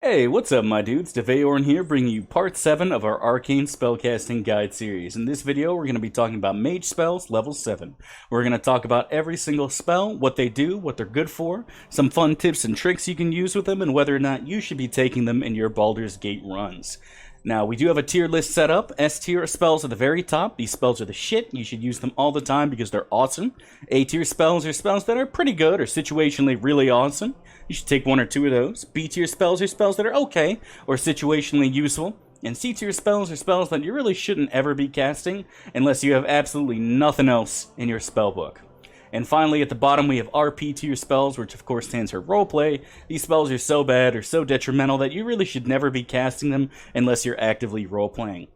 Hey, what's up my dudes? Devayorn here, bringing you part 7 of our Arcane Spellcasting Guide series. In this video, we're going to be talking about Mage Spells, level 7. We're going to talk about every single spell, what they do, what they're good for, some fun tips and tricks you can use with them, and whether or not you should be taking them in your Baldur's Gate runs. Now, we do have a tier list set up. S tier spells at the very top. These spells are the shit. You should use them all the time because they're awesome. A tier spells are spells that are pretty good or situationally really awesome. You should take one or two of those. B tier spells are spells that are okay or situationally useful. And C tier spells are spells that you really shouldn't ever be casting unless you have absolutely nothing else in your spellbook. And finally, at the bottom, we have RP tier spells, which of course stands for roleplay. These spells are so bad or so detrimental that you really should never be casting them unless you're actively roleplaying.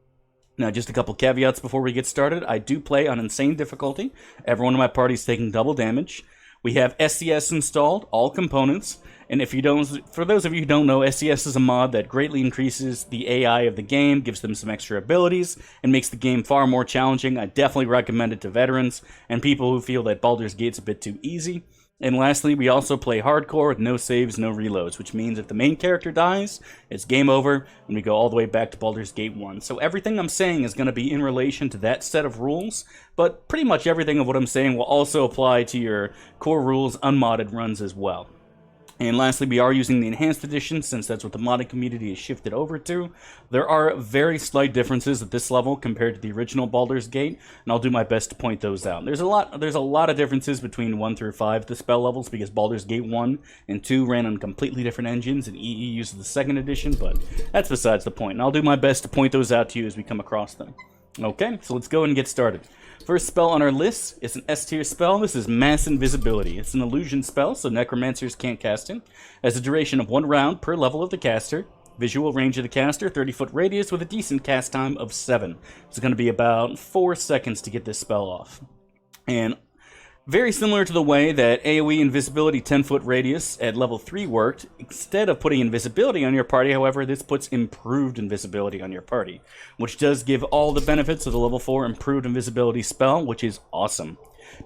Now, just a couple caveats before we get started. I do play on insane difficulty. Everyone in my party is taking double damage. We have SCS installed, all components. And if you don't, for those of you who don't know, SCS is a mod that greatly increases the AI of the game, gives them some extra abilities, and makes the game far more challenging. I definitely recommend it to veterans and people who feel that Baldur's Gate's a bit too easy. And lastly, we also play hardcore with no saves, no reloads, which means if the main character dies, it's game over, and we go all the way back to Baldur's Gate 1. So everything I'm saying is going to be in relation to that set of rules, but pretty much everything of what I'm saying will also apply to your core rules unmodded runs as well. And lastly, we are using the Enhanced Edition, since that's what the modding community has shifted over to. There are very slight differences at this level compared to the original Baldur's Gate, and I'll do my best to point those out. There's a lot of differences between 1 through 5, the spell levels, because Baldur's Gate 1 and 2 ran on completely different engines, and EE uses the 2nd edition, but that's besides the point. And I'll do my best to point those out to you as we come across them. Okay, so let's go and get started. First spell on our list is an S tier spell. This is Mass Invisibility. It's an illusion spell, so necromancers can't cast it. Has a duration of 1 round per level of the caster. Visual range of the caster, 30-foot radius with a decent cast time of 7. It's going to be about 4 seconds to get this spell off. And very similar to the way that AoE Invisibility 10-foot radius at level 3 worked, instead of putting invisibility on your party, however, this puts improved invisibility on your party, which does give all the benefits of the level 4 improved invisibility spell, which is awesome.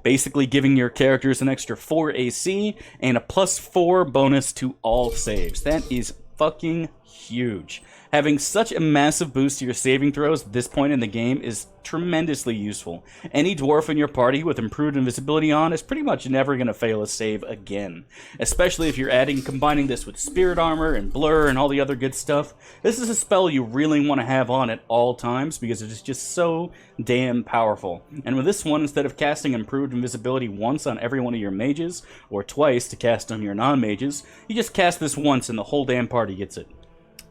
Basically giving your characters an extra 4 AC and a +4 bonus to all saves. That is fucking huge. Having such a massive boost to your saving throws at this point in the game is tremendously useful. Any dwarf in your party with improved invisibility on is pretty much never going to fail a save again. Especially if you're combining this with spirit armor and blur and all the other good stuff. This is a spell you really want to have on at all times because it is just so damn powerful. And with this one, instead of casting improved invisibility once on every one of your mages, or twice to cast on your non-mages, you just cast this once and the whole damn party gets it.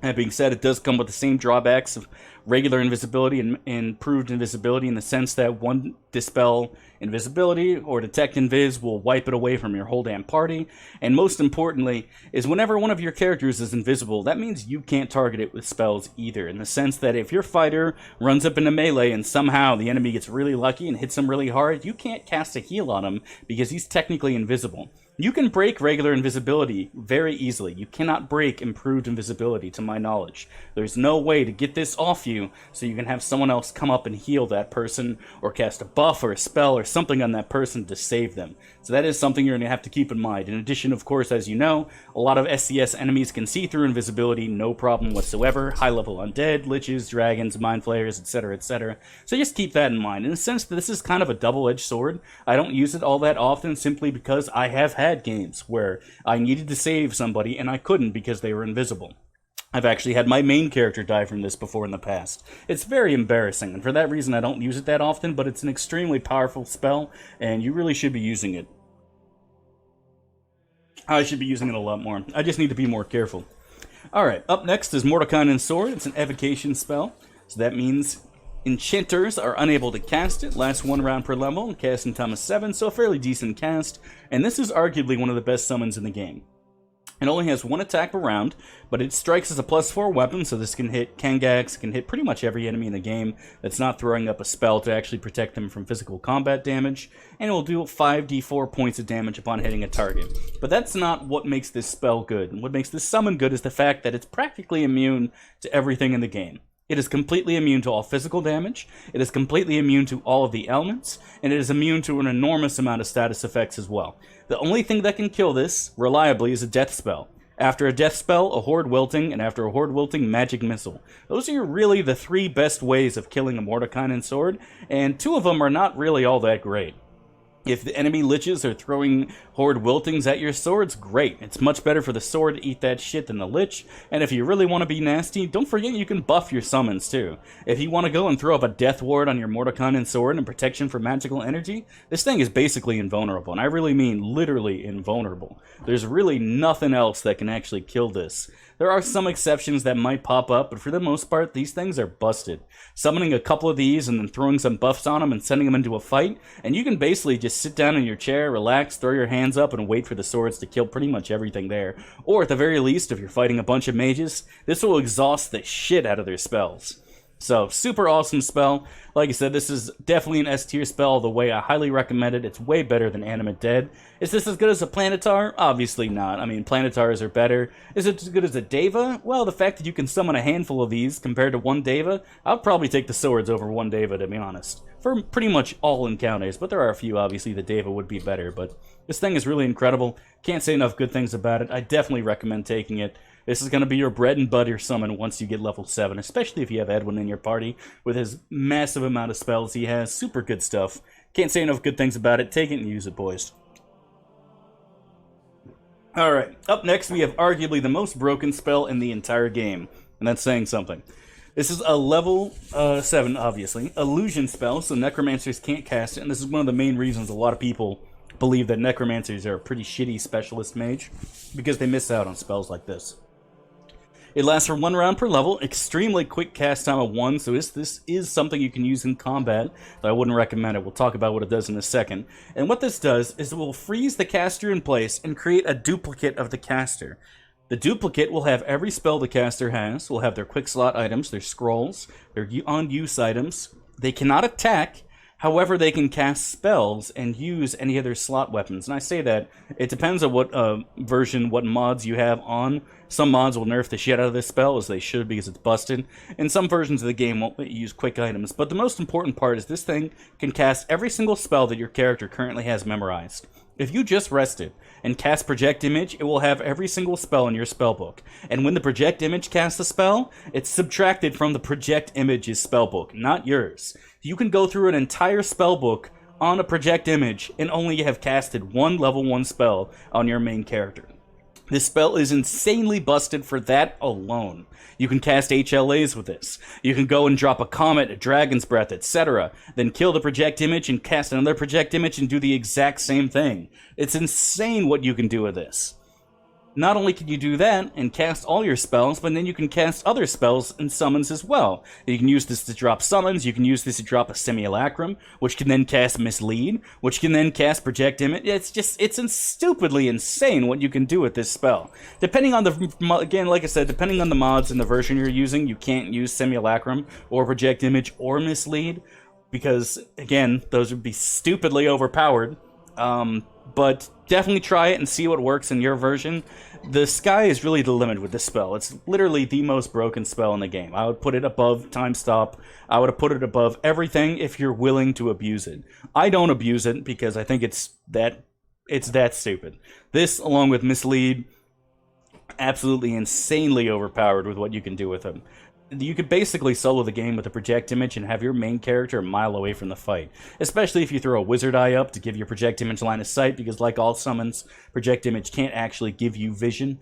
That being said, it does come with the same drawbacks of regular invisibility and improved invisibility in the sense that one dispel invisibility or detect invis will wipe it away from your whole damn party. And most importantly is whenever one of your characters is invisible, that means you can't target it with spells either, in the sense that if your fighter runs up into melee and somehow the enemy gets really lucky and hits him really hard, you can't cast a heal on him because he's technically invisible. You can break regular invisibility very easily. You cannot break improved invisibility, to my knowledge. There's no way to get this off you so you can have someone else come up and heal that person or cast a buff or a spell or something on that person to save them. So that is something you're going to have to keep in mind. In addition, of course, as you know, a lot of SCS enemies can see through invisibility, no problem whatsoever. High-level undead, liches, dragons, mind flayers, etc., etc. So just keep that in mind. In a sense, this is kind of a double-edged sword. I don't use it all that often simply because I have had games where I needed to save somebody and I couldn't because they were invisible. I've actually had my main character die from this before in the past. It's very embarrassing, and for that reason I don't use it that often, but it's an extremely powerful spell, and you really should be using it. I should be using it a lot more. I just need to be more careful. Alright, up next is Mordekainen Sword. It's an evocation spell, so that means enchanters are unable to cast it. Lasts 1 round per level, casting time of 7, so a fairly decent cast, and this is arguably one of the best summons in the game. It only has 1 attack per round, but it strikes as a +4 weapon, so this can hit Kengax, can hit pretty much every enemy in the game that's not throwing up a spell to actually protect them from physical combat damage, and it will do 5d4 points of damage upon hitting a target. But that's not what makes this spell good. And what makes this summon good is the fact that it's practically immune to everything in the game. It is completely immune to all physical damage, it is completely immune to all of the elements, and it is immune to an enormous amount of status effects as well. The only thing that can kill this, reliably, is a death spell. After a death spell, a horde wilting, and after a horde wilting, magic missile. Those are really the 3 best ways of killing a Mordekainen sword, and 2 of them are not really all that great. If the enemy liches are throwing horde wiltings at your swords, great. It's much better for the sword to eat that shit than the lich. And if you really want to be nasty, don't forget you can buff your summons too. If you want to go and throw up a death ward on your Mordekainen sword and protection from magical energy, this thing is basically invulnerable. And I really mean literally invulnerable. There's really nothing else that can actually kill this. There are some exceptions that might pop up, but for the most part, these things are busted. Summoning a couple of these and then throwing some buffs on them and sending them into a fight, and you can basically just sit down in your chair, relax, throw your hands up, and wait for the swords to kill pretty much everything there. Or at the very least, if you're fighting a bunch of mages, this will exhaust the shit out of their spells. So, super awesome spell. Like I said, this is definitely an S-tier spell the way I highly recommend it. It's way better than Animate Dead. Is this as good as a Planetar? Obviously not. I mean, Planetars are better. Is it as good as a Deva? Well, the fact that you can summon a handful of these compared to one Deva, I'll probably take the swords over one Deva, to be honest. For pretty much all encounters, but there are a few, obviously, the Deva would be better. But this thing is really incredible. Can't say enough good things about it. I definitely recommend taking it. This is going to be your bread and butter summon once you get level 7, especially if you have Edwin in your party with his massive amount of spells he has. Super good stuff. Can't say enough good things about it. Take it and use it, boys. Alright, up next we have arguably the most broken spell in the entire game, and that's saying something. This is a level 7, obviously, illusion spell, so necromancers can't cast it, and this is one of the main reasons a lot of people believe that necromancers are a pretty shitty specialist mage, because they miss out on spells like this. It lasts for 1 round per level, extremely quick cast time of 1, so this is something you can use in combat, though I wouldn't recommend it. We'll talk about what it does in a second. And what this does is it will freeze the caster in place and create a duplicate of the caster. The duplicate will have every spell the caster has, will have their quick slot items, their scrolls, their on-use items. They cannot attack. However, they can cast spells and use any of their slot weapons. And I say that, it depends on what version, what mods you have on. Some mods will nerf the shit out of this spell, as they should because it's busted. And some versions of the game won't let you use quick items. But the most important part is this thing can cast every single spell that your character currently has memorized. If you just rested and cast Project Image, it will have every single spell in your spellbook. And when the Project Image casts a spell, it's subtracted from the Project Image's spellbook, not yours. You can go through an entire spellbook on a Project Image and only have casted 1 level 1 spell on your main character. This spell is insanely busted for that alone. You can cast HLAs with this. You can go and drop a Comet, a Dragon's Breath, etc. Then kill the Project Image and cast another Project Image and do the exact same thing. It's insane what you can do with this. Not only can you do that and cast all your spells, but then you can cast other spells and summons as well. You can use this to drop summons, you can use this to drop a Simulacrum, which can then cast Mislead, which can then cast Project Image. It's stupidly insane what you can do with this spell. Depending on again, like I said, depending on the mods and the version you're using, you can't use Simulacrum or Project Image or Mislead, because, again, those would be stupidly overpowered. But definitely try it and see what works in your version. The sky is really the limit with this spell. It's literally the most broken spell in the game. I would put it above Time Stop. I would have put it above everything if you're willing to abuse it. I don't abuse it because I think it's that stupid. This, along with Mislead, absolutely insanely overpowered with what you can do with them. You could basically solo the game with a Project Image and have your main character a mile away from the fight. Especially if you throw a Wizard Eye up to give your Project Image line of sight, because like all summons, Project Image can't actually give you vision.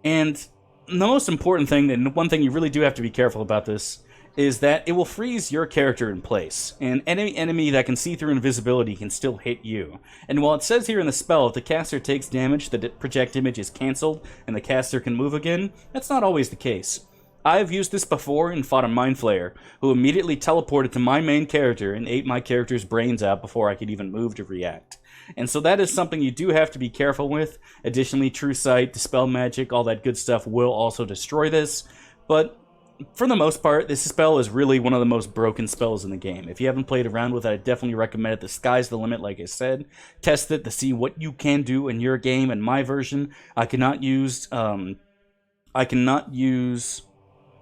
And the most important thing, and one thing you really do have to be careful about this, is that it will freeze your character in place, and any enemy that can see through invisibility can still hit you. And while it says here in the spell, if the caster takes damage, the Project Image is cancelled, and the caster can move again, that's not always the case. I've used this before and fought a Mind Flayer, who immediately teleported to my main character and ate my character's brains out before I could even move to react. And so that is something you do have to be careful with. Additionally, True Sight, Dispel Magic, all that good stuff will also destroy this. But for the most part, this spell is really one of the most broken spells in the game. If you haven't played around with it, I definitely recommend it. The sky's the limit, like I said. Test it to see what you can do in your game. In my version, I cannot use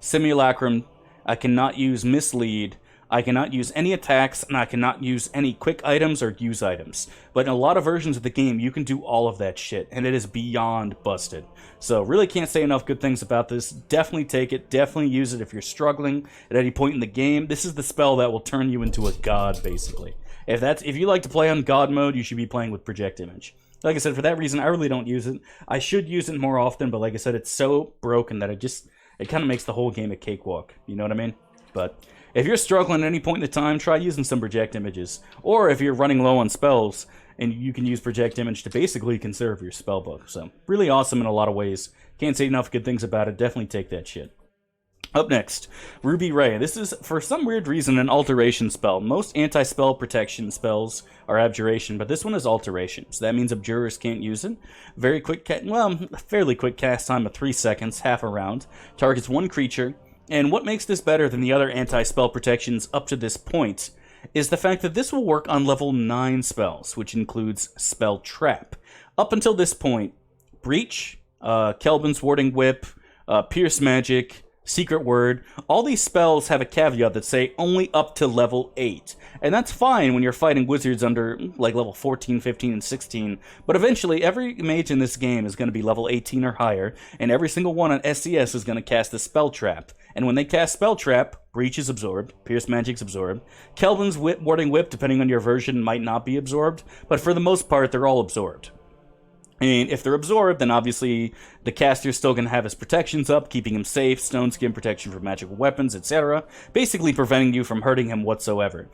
Simulacrum, I cannot use Mislead, I cannot use any attacks, and I cannot use any quick items or use items. But in a lot of versions of the game, you can do all of that shit, and it is beyond busted. So really can't say enough good things about this. Definitely take it, definitely use it if you're struggling at any point in the game. This is the spell that will turn you into a god, basically. If you like to play on god mode, you should be playing with Project Image. Like I said, for that reason, I really don't use it. I should use it more often, but like I said, it's so broken that it kind of makes the whole game a cakewalk. You know what I mean? But if you're struggling at any point in the time, try using some Project Images. Or if you're running low on spells, and you can use Project Image to basically conserve your spellbook. So, really awesome in a lot of ways. Can't say enough good things about it. Definitely take that shit. Up next, Ruby Ray. This is, for some weird reason, an alteration spell. Most anti-spell protection spells are abjuration, but this one is alteration. So that means abjurers can't use it. Very quick, fairly quick cast time of 3 seconds, half a round. Targets one creature. And what makes this better than the other anti-spell protections up to this point is the fact that this will work on level 9 spells, which includes Spell Trap. Up until this point, Breach, Khelbans Warding Whip, Pierce Magic, Secret Word, all these spells have a caveat that say only up to level 8. And that's fine when you're fighting wizards under, like, level 14, 15, and 16. But eventually, every mage in this game is going to be level 18 or higher, and every single one on SCS is going to cast a Spell Trap. And when they cast Spell Trap, Breach is absorbed, Pierce Magic's absorbed, Khelbans Warding Whip, depending on your version, might not be absorbed, but for the most part, they're all absorbed. And if they're absorbed, then obviously the caster's still going to have his protections up, keeping him safe, stone skin protection from magical weapons, etc., basically preventing you from hurting him whatsoever.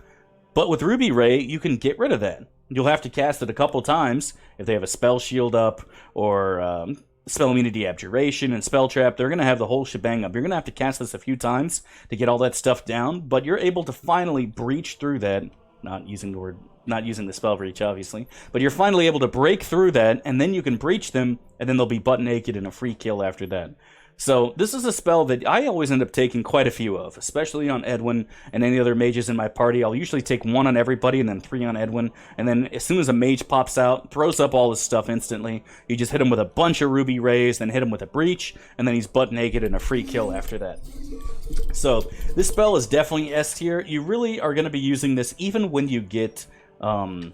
But with Ruby Ray, you can get rid of that. You'll have to cast it a couple times if they have a spell shield up, or spell immunity abjuration and spell trap. They're going to have the whole shebang up. You're going to have to cast this a few times to get all that stuff down, but you're able to finally breach through that, not using the spell breach, obviously, but you're finally able to break through that, and then you can breach them, and then they'll be butt naked in a free kill after that. So this is a spell that I always end up taking quite a few of, especially on Edwin and any other mages in my party. I'll usually take 1 on everybody and then 3 on Edwin, and then as soon as a mage pops out, throws up all his stuff instantly, you just hit him with a bunch of Ruby Rays, then hit him with a breach, and then he's butt naked in a free kill after that. So this spell is definitely S tier. You really are going to be using this even when you get some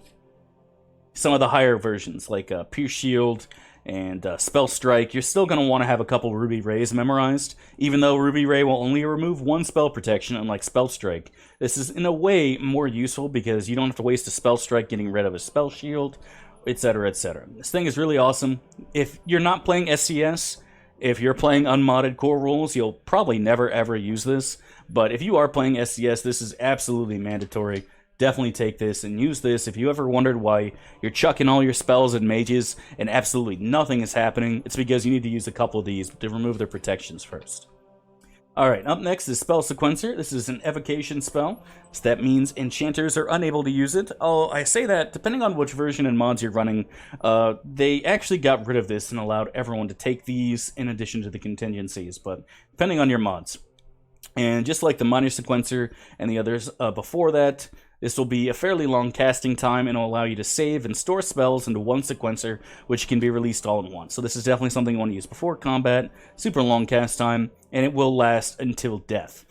of the higher versions, like Pierce Shield and Spell Strike. You're still going to want to have a couple Ruby Rays memorized, even though Ruby Ray will only remove 1 spell protection, unlike Spell Strike. This is, in a way, more useful because you don't have to waste a Spell Strike getting rid of a Spell Shield, etc., etc. This thing is really awesome. If you're not playing SCS, if you're playing unmodded core rules, you'll probably never ever use this, but if you are playing SCS, this is absolutely mandatory. Definitely take this and use this. If you ever wondered why you're chucking all your spells and mages and absolutely nothing is happening, it's because you need to use a couple of these to remove their protections first. Alright, up next is Spell Sequencer. This is an evocation spell, so that means enchanters are unable to use it. Oh, I say that, depending on which version and mods you're running, they actually got rid of this and allowed everyone to take these in addition to the contingencies, but depending on your mods. And just like the Minor Sequencer and the others before that, this will be a fairly long casting time, and will allow you to save and store spells into one sequencer, which can be released all in one. So this is definitely something you want to use before combat, super long cast time, and it will last until death.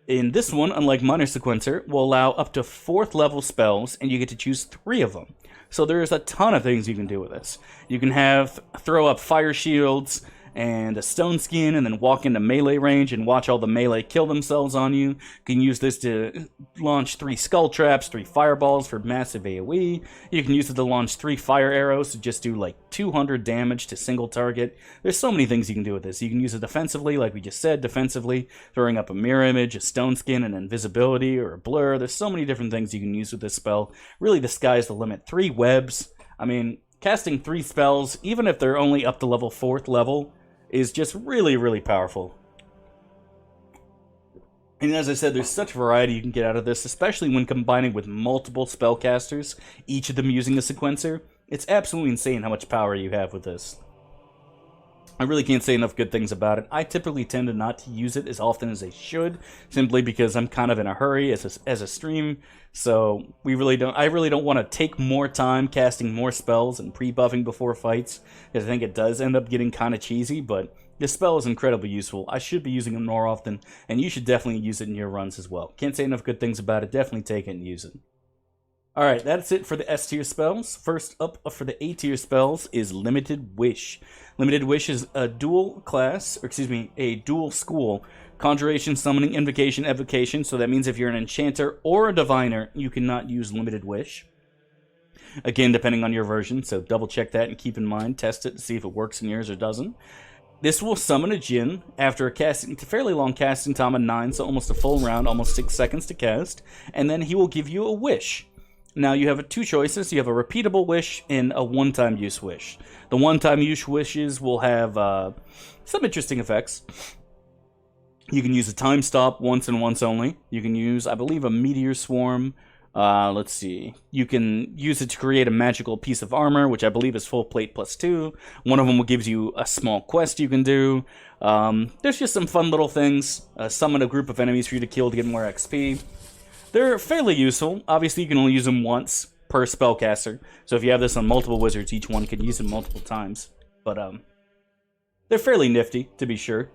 In this one, unlike Minor Sequencer, will allow up to 4th level spells, and you get to choose 3 of them. So there's a ton of things you can do with this. You can throw up fire shields and a stone skin, and then walk into melee range and watch all the melee kill themselves on you. You can use this to launch 3 skull traps, 3 fireballs for massive AoE. You can use it to launch 3 fire arrows to just do like 200 damage to single target. There's so many things you can do with this. You can use it defensively, like we just said, defensively, throwing up a mirror image, a stone skin, an invisibility, or a blur. There's so many different things you can use with this spell. Really, the sky's the limit. 3 webs. I mean, casting 3 spells, even if they're only up to level 4th level, is just really, really powerful. And as I said, there's such variety you can get out of this, especially when combining with multiple spellcasters, each of them using a sequencer. It's absolutely insane how much power you have with this. I really can't say enough good things about it. I typically tend to not to use it as often as I should, simply because I'm kind of in a hurry as a stream, so I really don't want to take more time casting more spells and pre-buffing before fights, because I think it does end up getting kind of cheesy, but This spell is incredibly useful. I should be using it more often, and you should definitely use it in your runs as well. Can't say enough good things about it. Definitely take it and use it. Alright, that's it for the S tier spells. First up for the A tier spells is Limited Wish. Limited Wish is a dual class, or excuse me, a dual school. Conjuration, Summoning, Invocation, Evocation. So that means if you're an Enchanter or a Diviner, you cannot use Limited Wish. Again, depending on your version, so double check that and keep in mind. Test it to see if it works in yours or doesn't. This will summon a Djinn after a fairly long casting time of 9, so almost a full round, almost 6 seconds to cast. And then he will give you a wish. Now, you have two choices. You have a repeatable wish and a one-time use wish. The one-time use wishes will have some interesting effects. You can use a time stop once and once only. You can use, I believe, a meteor swarm. Let's see. You can use it to create a magical piece of armor, which I believe is full plate +2. One of them will give you a small quest you can do. There's just some fun little things. Summon a group of enemies for you to kill to get more XP. They're fairly useful. Obviously, you can only use them once per spellcaster. So if you have this on multiple wizards, each one can use them multiple times. But they're fairly nifty, to be sure.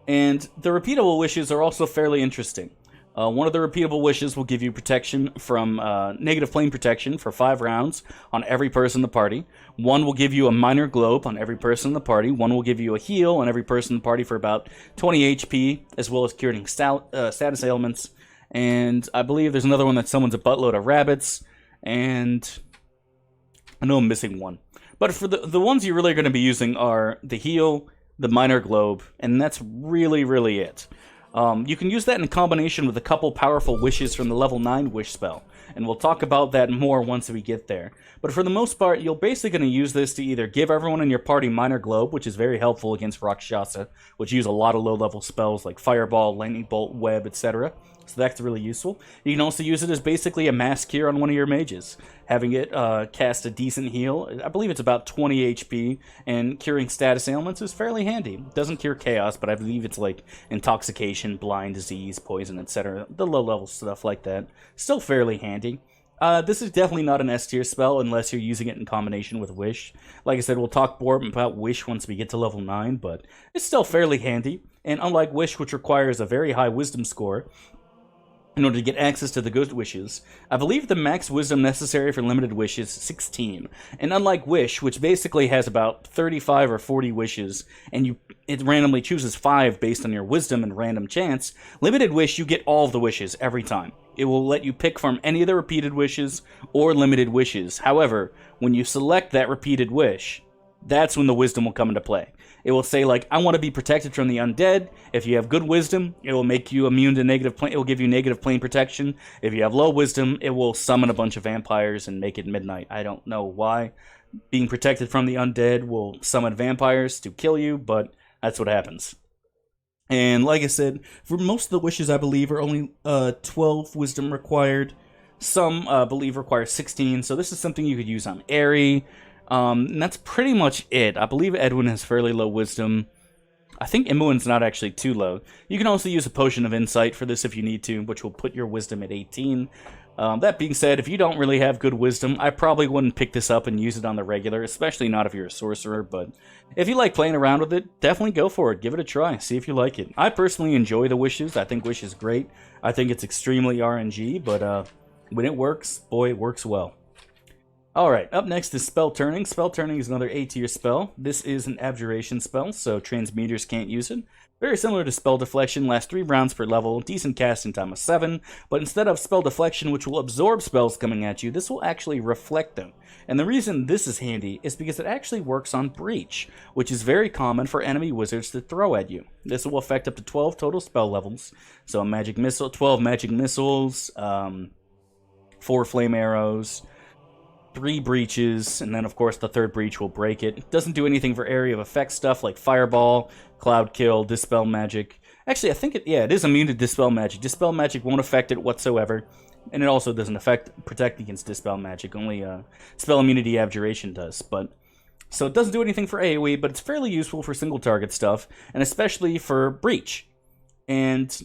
And the repeatable wishes are also fairly interesting. One of the repeatable wishes will give you protection from negative plane protection for 5 rounds on every person in the party. One will give you a minor globe on every person in the party. One will give you a heal on every person in the party for about 20 HP, as well as curing status ailments. And I believe there's another one that summons a buttload of rabbits. And I know I'm missing one. But for the ones you really are going to be using are the heal, the minor globe, and that's really, really it. You can use that in combination with a couple powerful wishes from the level 9 wish spell, and we'll talk about that more once we get there. But for the most part, you're basically going to use this to either give everyone in your party minor globe, which is very helpful against Rakshasa, which use a lot of low-level spells like Fireball, Lightning Bolt, Web, etc. So that's really useful. You can also use it as basically a mass cure on one of your mages. Having it cast a decent heal, I believe it's about 20 HP, and curing status ailments is fairly handy. It doesn't cure chaos, but I believe it's like intoxication, blind, disease, poison, etc. The low-level stuff like that. Still fairly handy. This is definitely not an S tier spell unless you're using it in combination with Wish. Like I said, we'll talk more about Wish once we get to level 9, but it's still fairly handy. And unlike Wish, which requires a very high wisdom score, in order to get access to the good wishes, I believe the max wisdom necessary for limited wish is 16. And unlike Wish, which basically has about 35 or 40 wishes, and it randomly chooses 5 based on your wisdom and random chance, limited wish, you get all of the wishes every time. It will let you pick from any of the repeated wishes or limited wishes. However, when you select that repeated wish, that's when the wisdom will come into play. It will say, like, I want to be protected from the undead. If you have good wisdom, it will make you immune to negative plane. It will give you negative plane protection. If you have low wisdom, it will summon a bunch of vampires and make it midnight. I don't know why. Being protected from the undead will summon vampires to kill you, but that's what happens. And like I said, for most of the wishes, I believe, are only 12 wisdom required. Some, I believe, require 16, so this is something you could use on Aerie. And that's pretty much it. I believe Edwin has fairly low wisdom. I think Imoen's not actually too low. You can also use a Potion of Insight for this if you need to, which will put your wisdom at 18. That being said, if you don't really have good wisdom, I probably wouldn't pick this up and use it on the regular, especially not if you're a sorcerer, but if you like playing around with it, definitely go for it. Give it a try. See if you like it. I personally enjoy the wishes. I think Wish is great. I think it's extremely RNG, but when it works, boy, it works well. Alright, up next is Spell Turning. Spell Turning is another A tier spell. This is an abjuration spell, so transmuters can't use it. Very similar to Spell Deflection, lasts 3 rounds per level, decent casting time of 7, but instead of Spell Deflection, which will absorb spells coming at you, this will actually reflect them. And the reason this is handy is because it actually works on Breach, which is very common for enemy wizards to throw at you. This will affect up to 12 total spell levels, so magic missile, 12 magic missiles, 4 flame arrows, 3 breaches, and then of course the 3rd breach will break it. It doesn't do anything for area of effect stuff like Fireball, Cloud Kill, Dispel Magic. Actually, I think it is immune to Dispel Magic. Dispel Magic won't affect it whatsoever, and it also doesn't protect against Dispel Magic. Only Spell Immunity Abjuration does. So it doesn't do anything for AoE, but it's fairly useful for single target stuff, and especially for Breach. And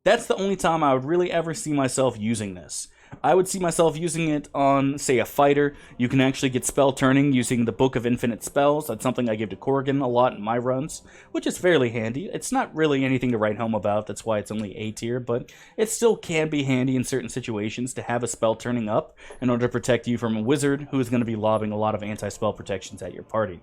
that's the only time I would really ever see myself using this. I would see myself using it on, say, a fighter. You can actually get spell turning using the Book of Infinite Spells. That's something I give to Corrigan a lot in my runs, which is fairly handy. It's not really anything to write home about, that's why it's only A tier, but it still can be handy in certain situations to have a spell turning up in order to protect you from a wizard who is going to be lobbing a lot of anti-spell protections at your party.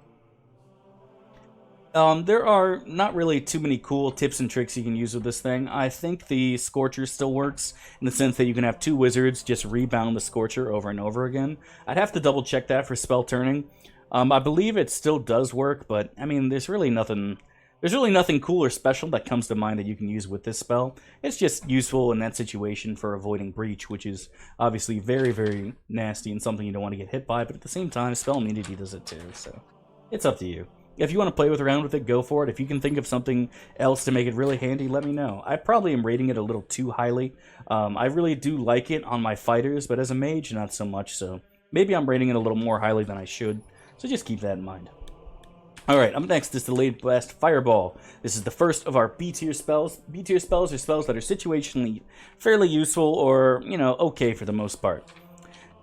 There are not really too many cool tips and tricks you can use with this thing. I think the Scorcher still works, in the sense that you can have two wizards just rebound the Scorcher over and over again. I'd have to double check that for spell turning. I believe it still does work, but, I mean, there's really nothing cool or special that comes to mind that you can use with this spell. It's just useful in that situation for avoiding breach, which is obviously very, very nasty and something you don't want to get hit by, but at the same time, spell immunity does it too, so it's up to you. If you want to play around with it, go for it. If you can think of something else to make it really handy, let me know. I probably am rating it a little too highly. I really do like it on my fighters, but as a mage, not so much, so maybe I'm rating it a little more highly than I should, so just keep that in mind. Alright, up next is Delayed Blast Fireball. This is the first of our B-tier spells. B-tier spells are spells that are situationally fairly useful or, you know, okay for the most part.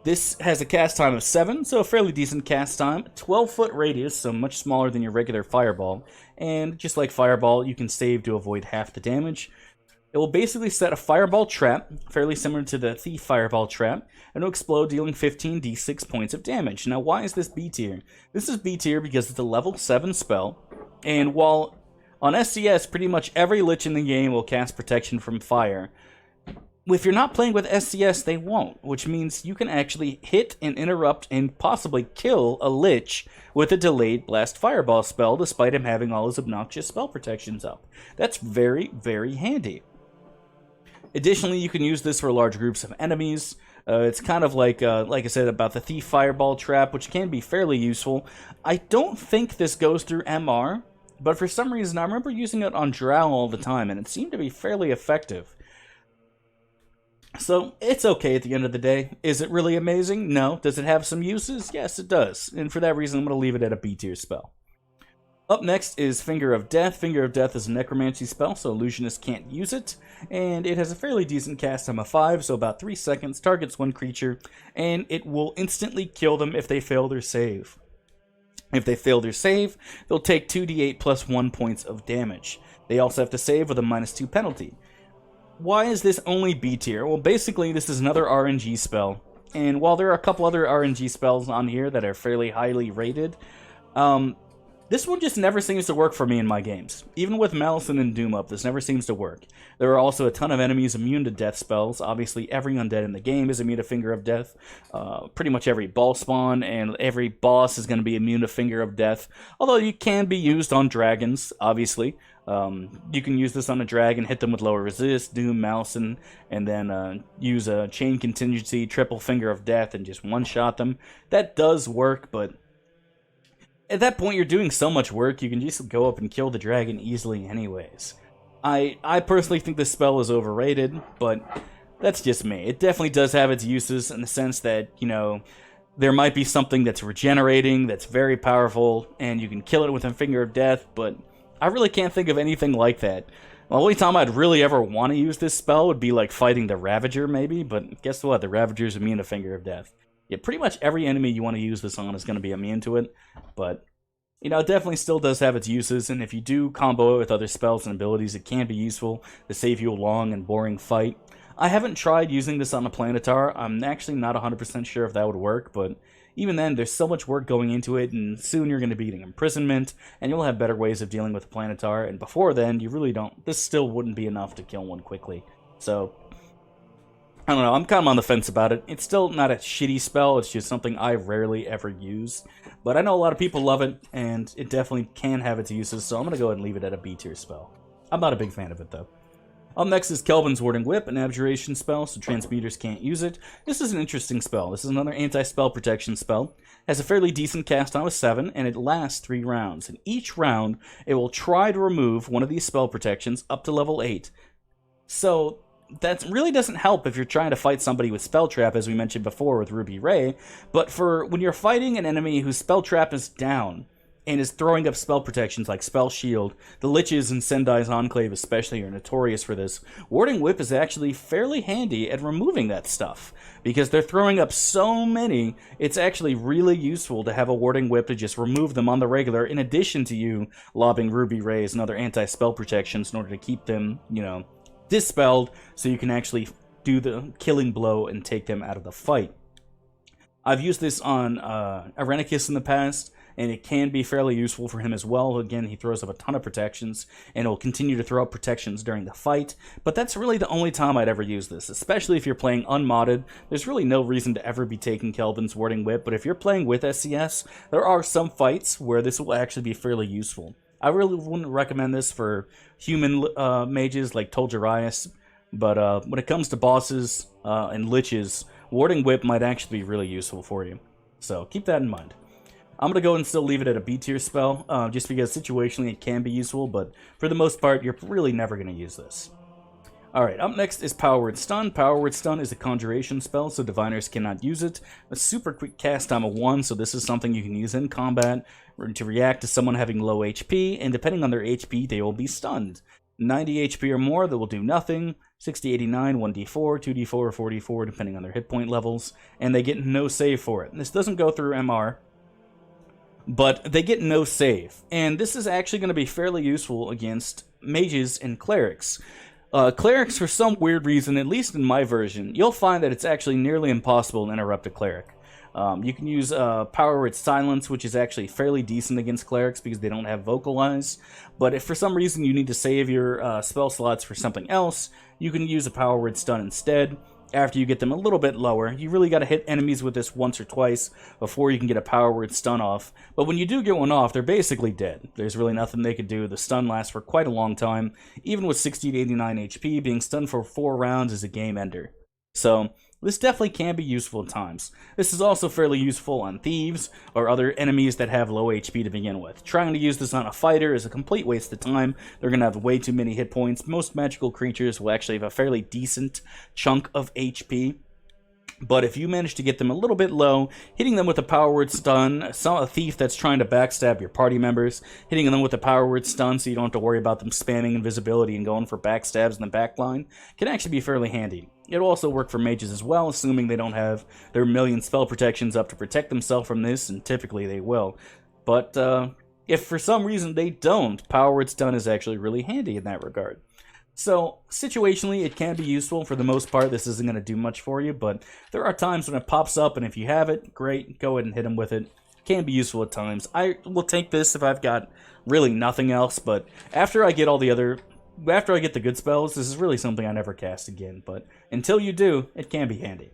This has a cast time of 7, so a fairly decent cast time, 12-foot radius, so much smaller than your regular Fireball, and just like Fireball, you can save to avoid half the damage. It will basically set a Fireball trap, fairly similar to the Thief Fireball trap, and will explode, dealing 15d6 points of damage. Now, why is this B tier? This is B tier because it's a level 7 spell, and while on SCS, pretty much every Lich in the game will cast protection from fire, if you're not playing with SCS, they won't, which means you can actually hit and interrupt and possibly kill a Lich with a Delayed Blast Fireball spell, despite him having all his obnoxious spell protections up. That's very, very handy. Additionally, you can use this for large groups of enemies. It's kind of like I said, about the Thief Fireball trap, which can be fairly useful. I don't think this goes through MR, but for some reason, I remember using it on Drow all the time, and it seemed to be fairly effective. So, it's okay at the end of the day. Is it really amazing? No. Does it have some uses? Yes, it does. And for that reason, I'm going to leave it at a B tier spell. Up next is Finger of Death. Finger of Death is a necromancy spell, so illusionists can't use it. And it has a fairly decent cast time of 5, so about 3 seconds, targets one creature, and it will instantly kill them if they fail their save. If they fail their save, they'll take 2d8 plus 1 points of damage. They also have to save with a -2 penalty. Why is this only B tier? Well, basically, this is another RNG spell. And while there are a couple other RNG spells on here that are fairly highly rated, this one just never seems to work for me in my games. Even with Malison and Doom up, this never seems to work. There are also a ton of enemies immune to death spells. Obviously, every undead in the game is immune to Finger of Death. Pretty much every ball spawn and every boss is going to be immune to Finger of Death. Although you can be used on dragons, obviously. You can use this on a dragon, hit them with lower resist, Doom, Malison, and then use a chain contingency, triple Finger of Death, and just one-shot them. That does work, but at that point, you're doing so much work, you can just go up and kill the dragon easily anyways. I personally think this spell is overrated, but that's just me. It definitely does have its uses in the sense that, you know, there might be something that's regenerating, that's very powerful, and you can kill it with a Finger of Death, but I really can't think of anything like that. The only time I'd really ever want to use this spell would be like fighting the Ravager, maybe, but guess what? The Ravager's immune to Finger of Death. Yeah, pretty much every enemy you want to use this on is going to be immune to it, but, you know, it definitely still does have its uses, and if you do combo it with other spells and abilities, it can be useful to save you a long and boring fight. I haven't tried using this on a Planetar. I'm actually not 100% sure if that would work, but even then, there's so much work going into it, and soon you're going to be getting imprisonment, and you'll have better ways of dealing with a Planetar, and before then, you really don't. This still wouldn't be enough to kill one quickly, so I don't know, I'm kind of on the fence about it. It's still not a shitty spell, it's just something I rarely ever use. But I know a lot of people love it, and it definitely can have its uses, so I'm going to go ahead and leave it at a B tier spell. I'm not a big fan of it, though. Up next is Khelbans Warding Whip, an abjuration spell, so transmuters can't use it. This is an interesting spell. This is another anti-spell protection spell. It has a fairly decent cast time of 7, and it lasts 3 rounds. In each round, it will try to remove one of these spell protections up to level 8. So that really doesn't help if you're trying to fight somebody with Spell Trap, as we mentioned before with Ruby Ray, but for when you're fighting an enemy whose Spell Trap is down, and is throwing up spell protections like Spell Shield. The Liches in Sendai's Enclave especially are notorious for this. Warding Whip is actually fairly handy at removing that stuff, because they're throwing up so many, it's actually really useful to have a Warding Whip to just remove them on the regular, in addition to you lobbing Ruby Rays and other anti-spell protections in order to keep them, you know, dispelled, so you can actually do the killing blow and take them out of the fight. I've used this on Irenicus in the past, and it can be fairly useful for him as well. Again, he throws up a ton of protections, and will continue to throw up protections during the fight, but that's really the only time I'd ever use this, especially if you're playing unmodded. There's really no reason to ever be taking Khelbans Warding Whip, but if you're playing with SCS, there are some fights where this will actually be fairly useful. I really wouldn't recommend this for human mages like Tolgerias, but when it comes to bosses and liches, Warding Whip might actually be really useful for you. So keep that in mind. I'm going to go and still leave it at a B tier spell, just because situationally it can be useful, but for the most part, you're really never going to use this. Alright, up next is Powerword Stun. Powerword Stun is a conjuration spell, so diviners cannot use it. A super quick cast time of 1, so this is something you can use in combat to react to someone having low HP, and depending on their HP, they will be stunned. 90 HP or more, that will do nothing. 60, 89, 1d4, 2d4, or 4d4, depending on their hit point levels, and they get no save for it. This doesn't go through MR, but they get no save, and this is actually going to be fairly useful against mages and clerics. Clerics, for some weird reason, at least in my version, you'll find that it's actually nearly impossible to interrupt a cleric. You can use Powerword Silence, which is actually fairly decent against clerics because they don't have Vocalize, but if for some reason you need to save your spell slots for something else, you can use a Powerword Stun instead. After you get them a little bit lower, you really got to hit enemies with this once or twice before you can get a Powerword Stun off. But when you do get one off, they're basically dead. There's really nothing they could do. The stun lasts for quite a long time. Even with 60 to 89 HP, being stunned for 4 rounds is a game ender. So this definitely can be useful at times. This is also fairly useful on thieves or other enemies that have low HP to begin with. Trying to use this on a fighter is a complete waste of time. They're going to have way too many hit points. Most magical creatures will actually have a fairly decent chunk of HP. But if you manage to get them a little bit low, hitting them with a Powerword Stun, a thief that's trying to backstab your party members, hitting them with a Powerword Stun so you don't have to worry about them spamming invisibility and going for backstabs in the backline, can actually be fairly handy. It'll also work for mages as well, assuming they don't have their million spell protections up to protect themselves from this, and typically they will. But if for some reason they don't, Powerword Stun is actually really handy in that regard. So, situationally, it can be useful. For the most part, this isn't going to do much for you, but there are times when it pops up, and if you have it, great, go ahead and hit them with it. It can be useful at times. I will take this if I've got really nothing else, but after I get the good spells, this is really something I never cast again, but until you do, it can be handy.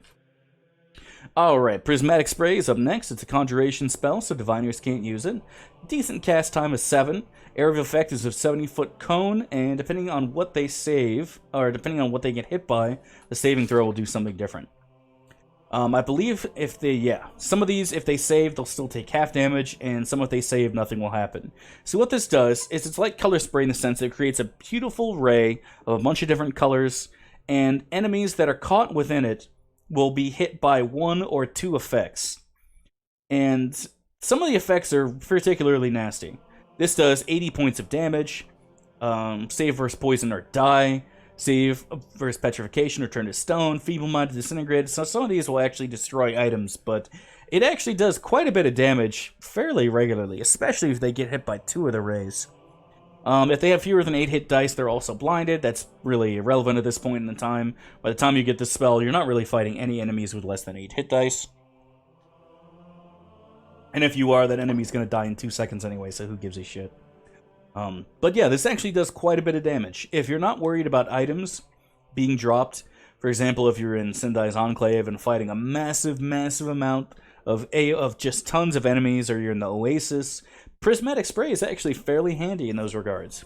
Alright, Prismatic Spray is up next. It's a conjuration spell, so diviners can't use it. Decent cast time is 7. Area of effect is a 70-foot cone, and depending on what they save, or depending on what they get hit by, the saving throw will do something different. I believe some of these, if they save, they'll still take half damage, and some if they save, nothing will happen. So what this does is it's like Color Spray in the sense that it creates a beautiful ray of a bunch of different colors, and enemies that are caught within it will be hit by 1 or 2 effects. And some of the effects are particularly nasty. This does 80 points of damage, save versus poison or die, save versus petrification or turn to stone, feeble-minded, disintegrated. So some of these will actually destroy items, but it actually does quite a bit of damage fairly regularly, especially if they get hit by 2 of the rays. If they have fewer than 8 hit dice, they're also blinded. That's really irrelevant at this point in the time. By the time you get this spell, you're not really fighting any enemies with less than 8 hit dice. And if you are, that enemy's going to die in 2 seconds anyway, so who gives a shit? But yeah, this actually does quite a bit of damage. If you're not worried about items being dropped, for example, if you're in Sendai's Enclave and fighting a massive, massive amount of just tons of enemies, or you're in the Oasis, Prismatic Spray is actually fairly handy in those regards.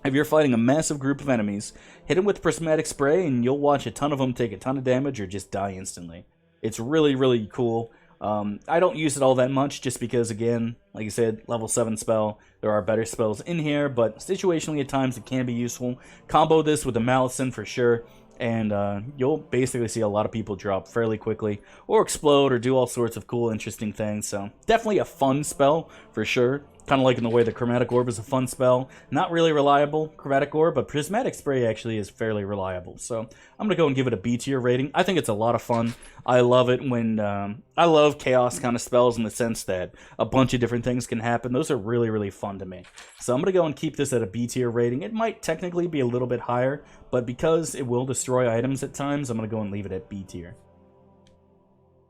If you're fighting a massive group of enemies, hit them with Prismatic Spray and you'll watch a ton of them take a ton of damage or just die instantly. It's really, really cool. I don't use it all that much just because, again, like I said, level 7 spell. There are better spells in here, but situationally at times it can be useful. Combo this with a Malison for sure, and you'll basically see a lot of people drop fairly quickly, or explode, or do all sorts of cool, interesting things. So definitely a fun spell for sure. Kind of like in the way the Chromatic Orb is a fun spell. Not really reliable, Chromatic Orb, but Prismatic Spray actually is fairly reliable. So I'm going to go and give it a B tier rating. I think it's a lot of fun. I love it when... I love chaos kind of spells in the sense that a bunch of different things can happen. Those are really, really fun to me. So I'm going to go and keep this at a B tier rating. It might technically be a little bit higher, but because it will destroy items at times, I'm going to go and leave it at B tier.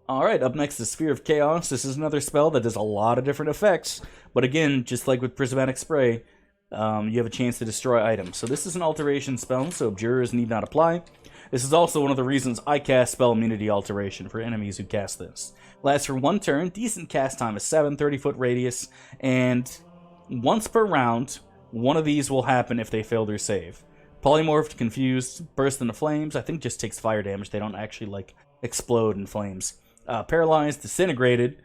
Alright, up next is Sphere of Chaos. This is another spell that does a lot of different effects, but again, just like with Prismatic Spray, you have a chance to destroy items. So this is an alteration spell, so abjurers need not apply. This is also one of the reasons I cast Spell Immunity Alteration for enemies who cast this. Lasts for 1 turn, decent cast time is 7, 30-foot radius, and once per round, one of these will happen if they fail their save. Polymorphed, Confused, Burst into Flames, I think just takes fire damage, they don't actually, like, explode in flames. Paralyzed, Disintegrated,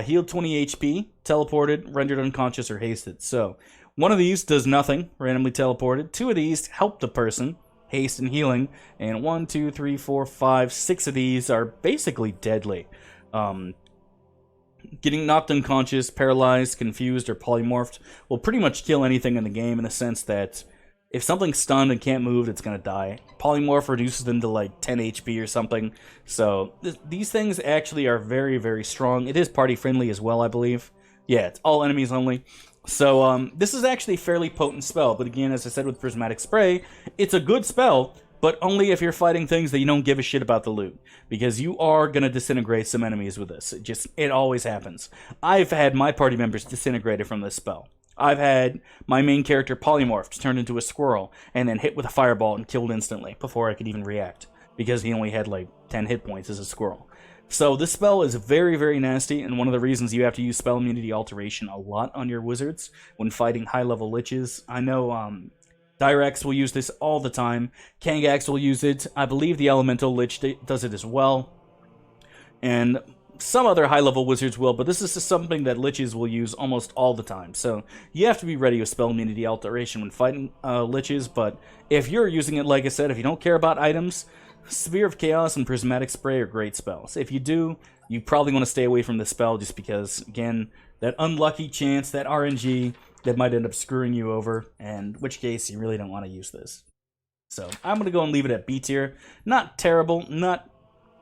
healed 20 HP, teleported, rendered unconscious, or hasted. So, one of these does nothing, randomly teleported. 2 of these help the person, haste and healing. And 1, 2, 3, 4, 5, 6 of these are basically deadly. Getting knocked unconscious, paralyzed, confused, or polymorphed will pretty much kill anything in the game in the sense that if something's stunned and can't move, it's going to die. Polymorph reduces them to like 10 HP or something. So these things actually are very, very strong. It is party friendly as well, I believe. Yeah, it's all enemies only. So this is actually a fairly potent spell. But again, as I said with Prismatic Spray, it's a good spell, but only if you're fighting things that you don't give a shit about the loot. Because you are going to disintegrate some enemies with this. It always happens. I've had my party members disintegrated from this spell. I've had my main character polymorphed, turned into a squirrel, and then hit with a fireball and killed instantly before I could even react, because he only had like 10 hit points as a squirrel. So this spell is very, very nasty, and one of the reasons you have to use Spell Immunity Alteration a lot on your wizards when fighting high-level liches. I know Dyrex will use this all the time, Kangax will use it, I believe the Elemental Lich does it as well, and some other high-level wizards will, but this is just something that liches will use almost all the time. So you have to be ready with Spell Immunity Alteration when fighting liches, but if you're using it, like I said, if you don't care about items, Sphere of Chaos and Prismatic Spray are great spells. If you do, you probably want to stay away from this spell just because, again, that unlucky chance, that RNG, that might end up screwing you over, and in which case you really don't want to use this. So I'm going to go and leave it at B tier. Not terrible,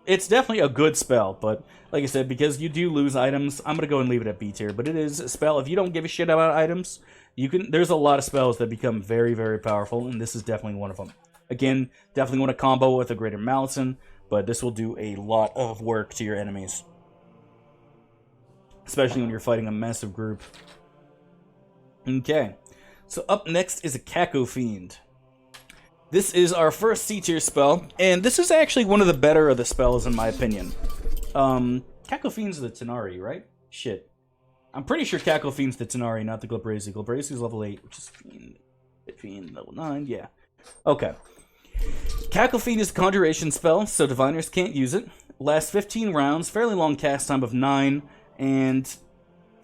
it's definitely a good spell, but like I said, because you do lose items, I'm going to go and leave it at B tier. But it is a spell, if you don't give a shit about items, there's a lot of spells that become very, very powerful, and this is definitely one of them. Again, definitely want to combo with a Greater Malison, but this will do a lot of work to your enemies. Especially when you're fighting a massive group. Okay, so up next is a Cacofiend. This is our first C-tier spell, and this is actually one of the better of the spells in my opinion. Cacofiend's the Tanari, right? Shit. I'm pretty sure Cacofiend's the Tanari, not the Glabrazi. Glabrazi's level 8, which is Fiend level 9, yeah. Okay. Cacofiend is a conjuration spell, so diviners can't use it. Lasts 15 rounds, fairly long cast time of 9, and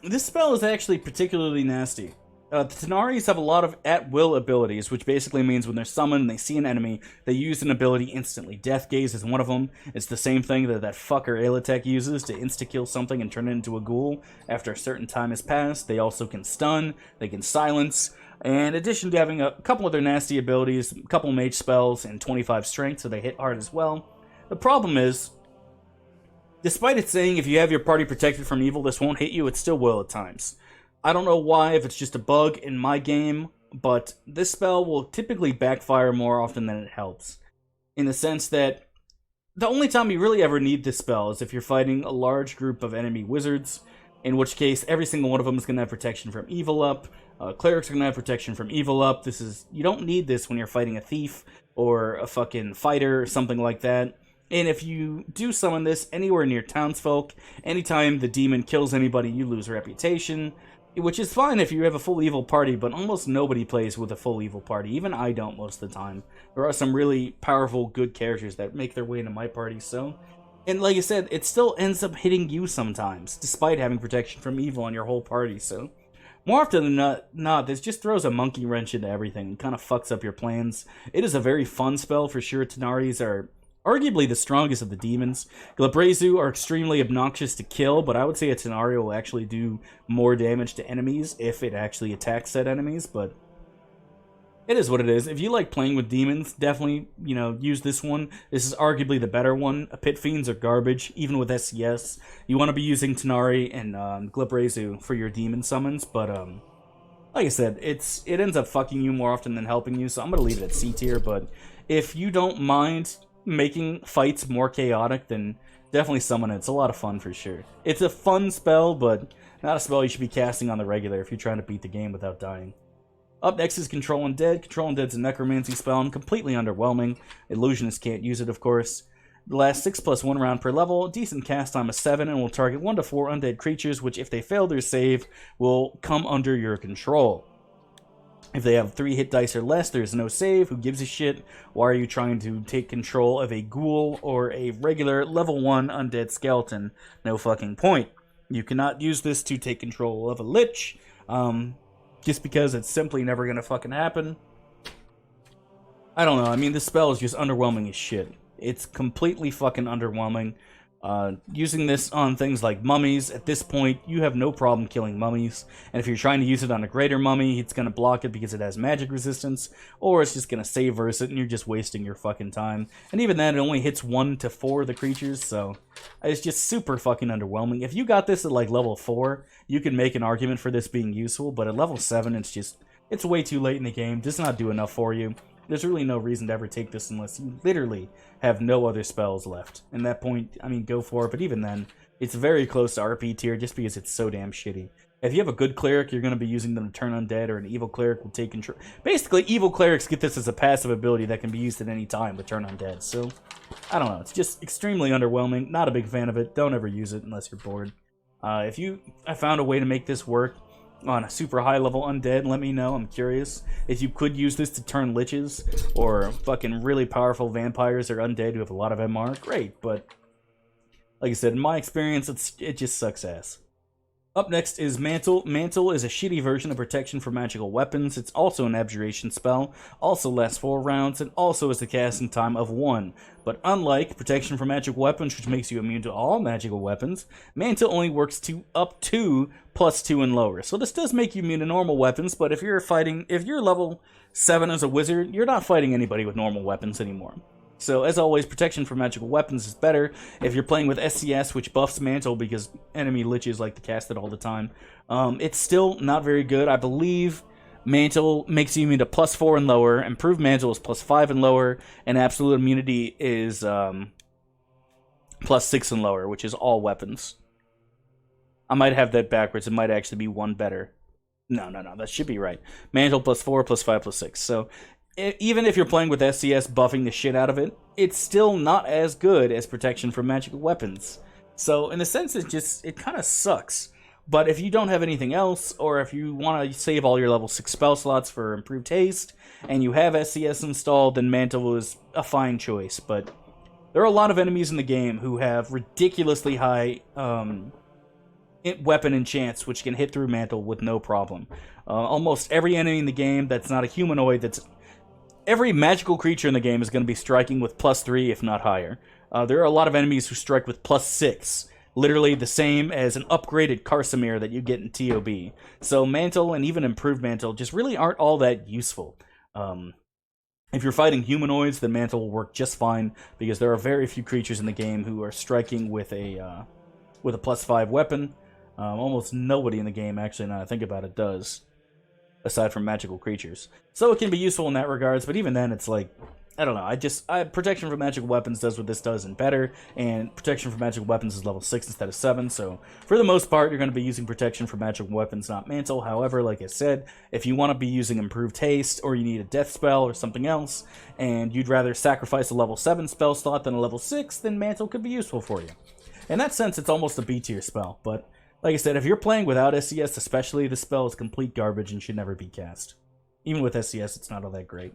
this spell is actually particularly nasty. The Tanaris have a lot of at-will abilities, which basically means when they're summoned and they see an enemy, they use an ability instantly. Death Gaze is one of them. It's the same thing that fucker Aelatech uses to insta-kill something and turn it into a ghoul after a certain time has passed. They also can stun, they can silence, and in addition to having a couple other nasty abilities, a couple mage spells, and 25 strength, so they hit hard as well. The problem is, despite it saying if you have your party protected from evil, this won't hit you, it still will at times. I don't know why, if it's just a bug in my game, but this spell will typically backfire more often than it helps. In the sense that the only time you really ever need this spell is if you're fighting a large group of enemy wizards, in which case every single one of them is going to have protection from evil up. Clerics are going to have protection from evil up. You don't need this when you're fighting a thief or a fucking fighter or something like that. And if you do summon this anywhere near townsfolk, anytime the demon kills anybody, you lose reputation. Which is fine if you have a full evil party, but almost nobody plays with a full evil party. Even I don't most of the time. There are some really powerful, good characters that make their way into my party, so... And like I said, it still ends up hitting you sometimes, despite having protection from evil on your whole party, so... More often than not, this just throws a monkey wrench into everything and kind of fucks up your plans. It is a very fun spell for sure. Tanaris are arguably the strongest of the demons. Glabrezu are extremely obnoxious to kill, but I would say a Tenari will actually do more damage to enemies if it actually attacks said enemies, but it is what it is. If you like playing with demons, definitely, use this one. This is arguably the better one. Pit Fiends are garbage, even with SCS. You want to be using Tenari and Glabrezu for your demon summons, but like I said, it ends up fucking you more often than helping you, so I'm going to leave it at C tier, but if you don't mind making fights more chaotic, then definitely summon it. It's a lot of fun for sure. It's a fun spell, but not a spell you should be casting on the regular if you're trying to beat the game without dying. Up next is Control Undead. Control Undead's a necromancy spell and completely underwhelming. Illusionists can't use it, of course. It lasts 6+1 round per level, decent cast time of 7, and will target 1 to 4 undead creatures, which if they fail their save, will come under your control. If they have 3 hit dice or less, there's no save. Who gives a shit? Why are you trying to take control of a ghoul or a regular level 1 undead skeleton? No fucking point. You cannot use this to take control of a lich, just because it's simply never gonna fucking happen. I don't know, I mean, this spell is just underwhelming as shit. It's completely fucking underwhelming. Using this on things like mummies, at this point, you have no problem killing mummies. And if you're trying to use it on a greater mummy, it's going to block it because it has magic resistance, or it's just going to save verse it, and you're just wasting your fucking time. And even then, it only hits 1 to 4 of the creatures, so it's just super fucking underwhelming. If you got this at like level 4, you can make an argument for this being useful, but at level 7, it's way too late in the game, does not do enough for you. There's really no reason to ever take this unless you literally have no other spells left. And that point, I mean, go for it, but even then, it's very close to RP tier just because it's so damn shitty. If you have a good cleric, you're going to be using them to turn undead, or an evil cleric will take control. Basically, evil clerics get this as a passive ability that can be used at any time to turn undead. So, I don't know, it's just extremely underwhelming. Not a big fan of it. Don't ever use it unless you're bored. I found a way to make this work on a super high level undead, let me know. I'm curious. If you could use this to turn liches or fucking really powerful vampires or undead who have a lot of MR, great, but like I said, in my experience, it just sucks ass. Up next is Mantle. Mantle is a shitty version of Protection from Magical Weapons. It's also an Abjuration spell, also lasts 4 rounds, and also has a casting time of 1. But unlike Protection from Magical Weapons, which makes you immune to all magical weapons, Mantle only works to up to +2 and lower. So this does make you immune to normal weapons, but if you're level 7 as a wizard, you're not fighting anybody with normal weapons anymore. So, as always, Protection from Magical Weapons is better. If you're playing with SCS, which buffs Mantle because enemy liches like to cast it all the time, it's still not very good. I believe Mantle makes you immune to +4 and lower, Improved Mantle is +5 and lower, and Absolute Immunity is +6 and lower, which is all weapons. I might have that backwards. It might actually be 1 better. No, that should be right. Mantle +4, +5, +6. So, even if you're playing with SCS buffing the shit out of it, it's still not as good as Protection from Magical Weapons. So, in a sense, it kind of sucks. But if you don't have anything else, or if you want to save all your level 6 spell slots for Improved Haste, and you have SCS installed, then Mantle is a fine choice. But there are a lot of enemies in the game who have ridiculously high weapon enchants, which can hit through Mantle with no problem. Almost every enemy in the game that's not a humanoid, every magical creature in the game is going to be striking with +3, if not higher. There are a lot of enemies who strike with +6, literally the same as an upgraded Karsamir that you get in TOB. So Mantle and even Improved Mantle just really aren't all that useful. If you're fighting humanoids, then Mantle will work just fine, because there are very few creatures in the game who are striking with a +5 weapon. Almost nobody in the game, actually, now that I think about it, does, aside from magical creatures. So it can be useful in that regards, but even then, it's like, I don't know, Protection from Magical Weapons does what this does and better, and Protection from Magical Weapons is level 6 instead of 7, so for the most part, you're going to be using Protection from Magical Weapons, not Mantle. However, like I said, if you want to be using Improved Haste, or you need a death spell or something else, and you'd rather sacrifice a level 7 spell slot than a level 6, then Mantle could be useful for you. In that sense, it's almost a B tier spell, but like I said, if you're playing without SCS especially, this spell is complete garbage and should never be cast. Even with SCS, it's not all that great.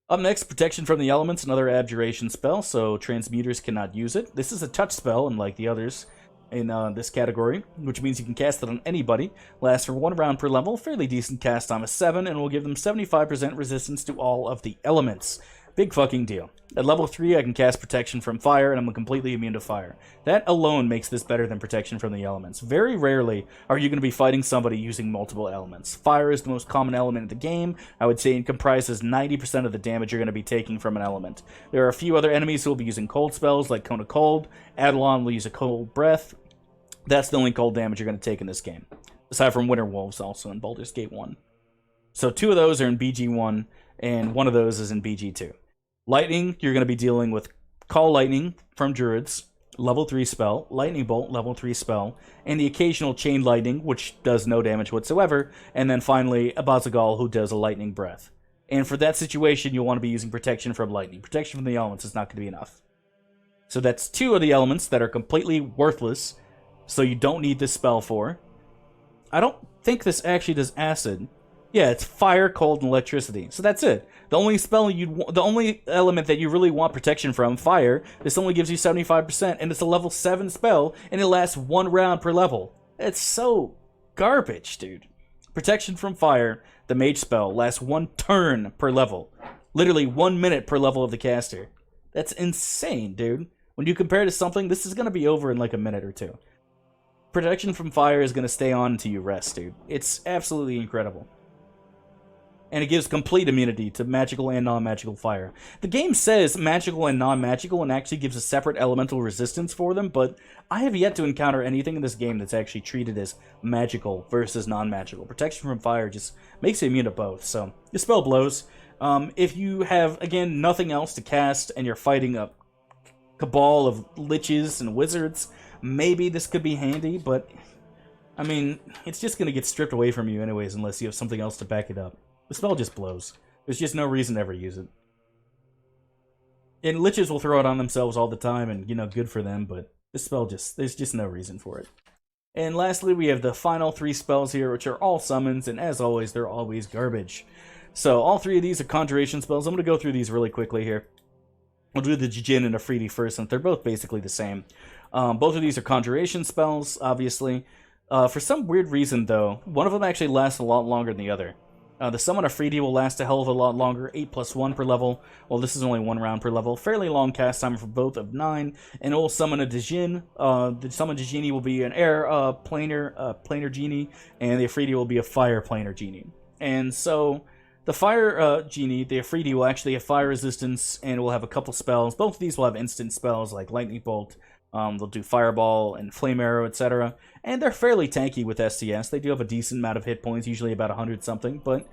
Up next, Protection from the Elements, another Abjuration spell, so Transmuters cannot use it. This is a touch spell, unlike the others in this category, which means you can cast it on anybody. Lasts for 1 round per level, fairly decent cast time of 7, and will give them 75% resistance to all of the elements. Big fucking deal. At level 3, I can cast Protection from Fire, and I'm completely immune to fire. That alone makes this better than Protection from the Elements. Very rarely are you going to be fighting somebody using multiple elements. Fire is the most common element in the game. I would say it comprises 90% of the damage you're going to be taking from an element. There are a few other enemies who will be using cold spells, like Cone of Cold. Adelon will use a Cold Breath. That's the only cold damage you're going to take in this game. Aside from Winter Wolves, also in Baldur's Gate 1. So 2 of those are in BG1, and 1 of those is in BG2. Lightning, you're going to be dealing with Call Lightning from Druids, level 3 spell, Lightning Bolt, level 3 spell, and the occasional Chain Lightning, which does no damage whatsoever, and then finally a Bazagal, who does a Lightning Breath. And for that situation, you'll want to be using Protection from Lightning. Protection from the elements is not going to be enough. So that's 2 of the elements that are completely worthless, so you don't need this spell for. I don't think this actually does acid. Yeah, it's fire, cold, and electricity. So that's it. The only element that you really want protection from, fire, this only gives you 75%, and it's a level 7 spell, and it lasts 1 round per level. It's so garbage, dude. Protection from fire, the mage spell, lasts 1 turn per level. Literally 1 minute per level of the caster. That's insane, dude. When you compare to something, this is going to be over in like a minute or 2. Protection from fire is going to stay on until you rest, dude. It's absolutely incredible. And it gives complete immunity to magical and non-magical fire. The game says magical and non-magical and actually gives a separate elemental resistance for them, but I have yet to encounter anything in this game that's actually treated as magical versus non-magical. Protection from fire just makes it immune to both, so the spell blows. If you have, again, nothing else to cast and you're fighting a cabal of liches and wizards, maybe this could be handy, but I mean, it's just going to get stripped away from you anyways unless you have something else to back it up. The spell just blows. There's just no reason to ever use it. And liches will throw it on themselves all the time, and, you know, good for them, but this spell there's just no reason for it. And lastly, we have the final 3 spells here, which are all summons, and as always, they're always garbage. So all 3 of these are conjuration spells. I'm going to go through these really quickly here. We'll do the Djinn and Efreeti first, since they're both basically the same. Both of these are conjuration spells, obviously. For some weird reason, though, one of them actually lasts a lot longer than the other. The Summon Efreeti will last a hell of a lot longer, 8+1 per level. Well, this is only 1 round per level. Fairly long cast time for both of 9. And it will summon a Djinn. The Summon Genie will be an air planar genie, and the Efreeti will be a fire planar genie. And so the fire genie, the Efreeti, will actually have fire resistance, and will have a couple spells. Both of these will have instant spells like Lightning Bolt. They'll do Fireball and Flame Arrow, etc. And they're fairly tanky with STS. They do have a decent amount of hit points, usually about 100 something. But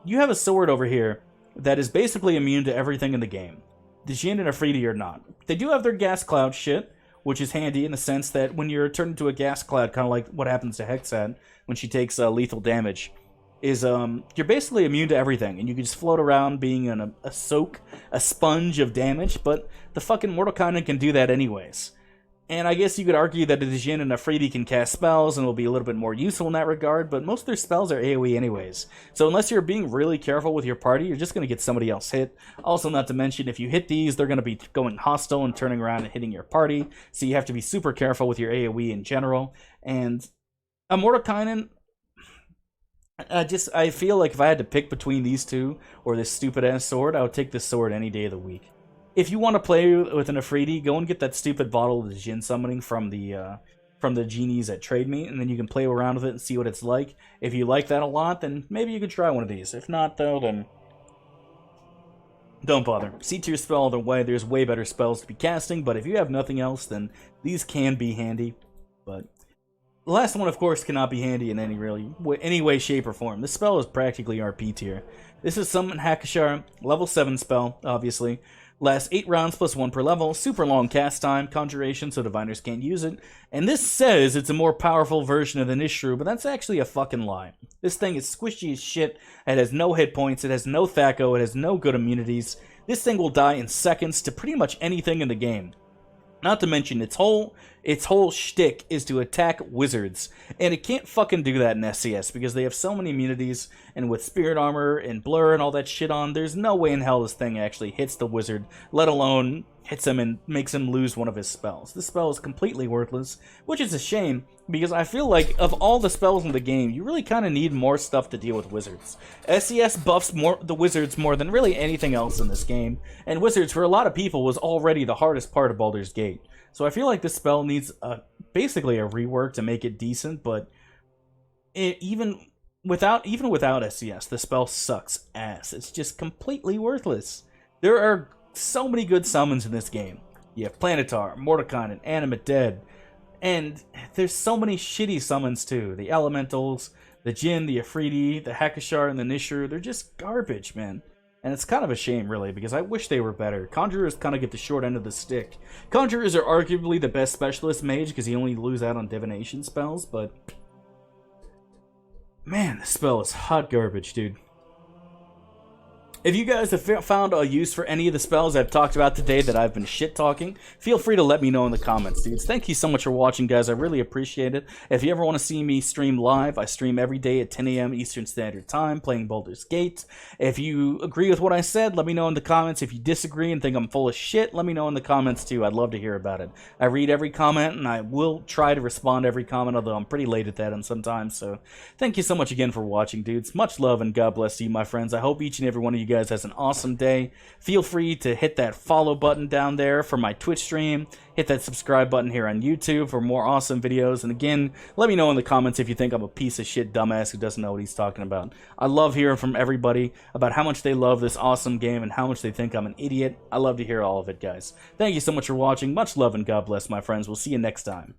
you have a sword over here that is basically immune to everything in the game. The Djinn and Efreeti are not. They do have their gas cloud shit, which is handy in the sense that when you're turned into a gas cloud, kind of like what happens to Hexad when she takes lethal damage, is you're basically immune to everything, and you can just float around being a soak, a sponge of damage, but the fucking Mordekainen can do that anyways. And I guess you could argue that the Djinn and Efreeti can cast spells and will be a little bit more useful in that regard, but most of their spells are AoE anyways. So unless you're being really careful with your party, you're just going to get somebody else hit. Also, not to mention, if you hit these, they're going to be going hostile and turning around and hitting your party, so you have to be super careful with your AoE in general. And a Mordekainen, I feel like if I had to pick between these two or this stupid-ass sword, I would take this sword any day of the week. If you want to play with an Efreeti, go and get that stupid bottle of the Djinn summoning from the genies at Trade Me, and then you can play around with it and see what it's like. If you like that a lot, then maybe you could try one of these. If not, though, then don't bother. C-tier spell either way, there's way better spells to be casting, but if you have nothing else, then these can be handy. But the last one, of course, cannot be handy in any way, shape, or form. This spell is practically RP tier. This is Summon Hakeashar, level 7 spell, obviously. Lasts 8 rounds plus 1 per level, super long cast time, conjuration, so diviners can't use it. And this says it's a more powerful version of the Nishru, but that's actually a fucking lie. This thing is squishy as shit, it has no hit points, it has no Thaco, it has no good immunities. This thing will die in seconds to pretty much anything in the game. Not to mention, its whole shtick is to attack wizards, and it can't fucking do that in SCS because they have so many immunities, and with Spirit Armor and Blur and all that shit on, there's no way in hell this thing actually hits the wizard, let alone hits him and makes him lose one of his spells. This spell is completely worthless, which is a shame, because I feel like of all the spells in the game, you really kind of need more stuff to deal with wizards. SES buffs the wizards more than really anything else in this game, and wizards for a lot of people was already the hardest part of Baldur's Gate. So I feel like this spell needs basically a rework to make it decent, but even without SES, the spell sucks ass. It's just completely worthless. There are so many good summons in this game. You have Planetar, Mordekainen, Animate Dead, and there's so many shitty summons too. The Elementals, the Djinn, the Efreeti, the Hakeashar, and the Nishur, they're just garbage, man. And it's kind of a shame, really, because I wish they were better. Conjurers kind of get the short end of the stick. Conjurers are arguably the best specialist mage because you only lose out on divination spells, but man, this spell is hot garbage, dude. If you guys have found a use for any of the spells I've talked about today that I've been shit-talking, feel free to let me know in the comments, dudes. Thank you so much for watching, guys. I really appreciate it. If you ever want to see me stream live, I stream every day at 10 a.m. Eastern Standard Time, playing Baldur's Gate. If you agree with what I said, let me know in the comments. If you disagree and think I'm full of shit, let me know in the comments, too. I'd love to hear about it. I read every comment, and I will try to respond to every comment, although I'm pretty late at that sometimes. So thank you so much again for watching, dudes. Much love, and God bless you, my friends. I hope each and every one of you guys has an awesome day. Feel free to hit that follow button down there for my Twitch stream. Hit that subscribe button here on YouTube for more awesome videos. And again, let me know in the comments if you think I'm a piece of shit dumbass who doesn't know what he's talking about. I love hearing from everybody about how much they love this awesome game and how much they think I'm an idiot. I love to hear all of it, guys. Thank you so much for watching. Much love and God bless, my friends. We'll see you next time.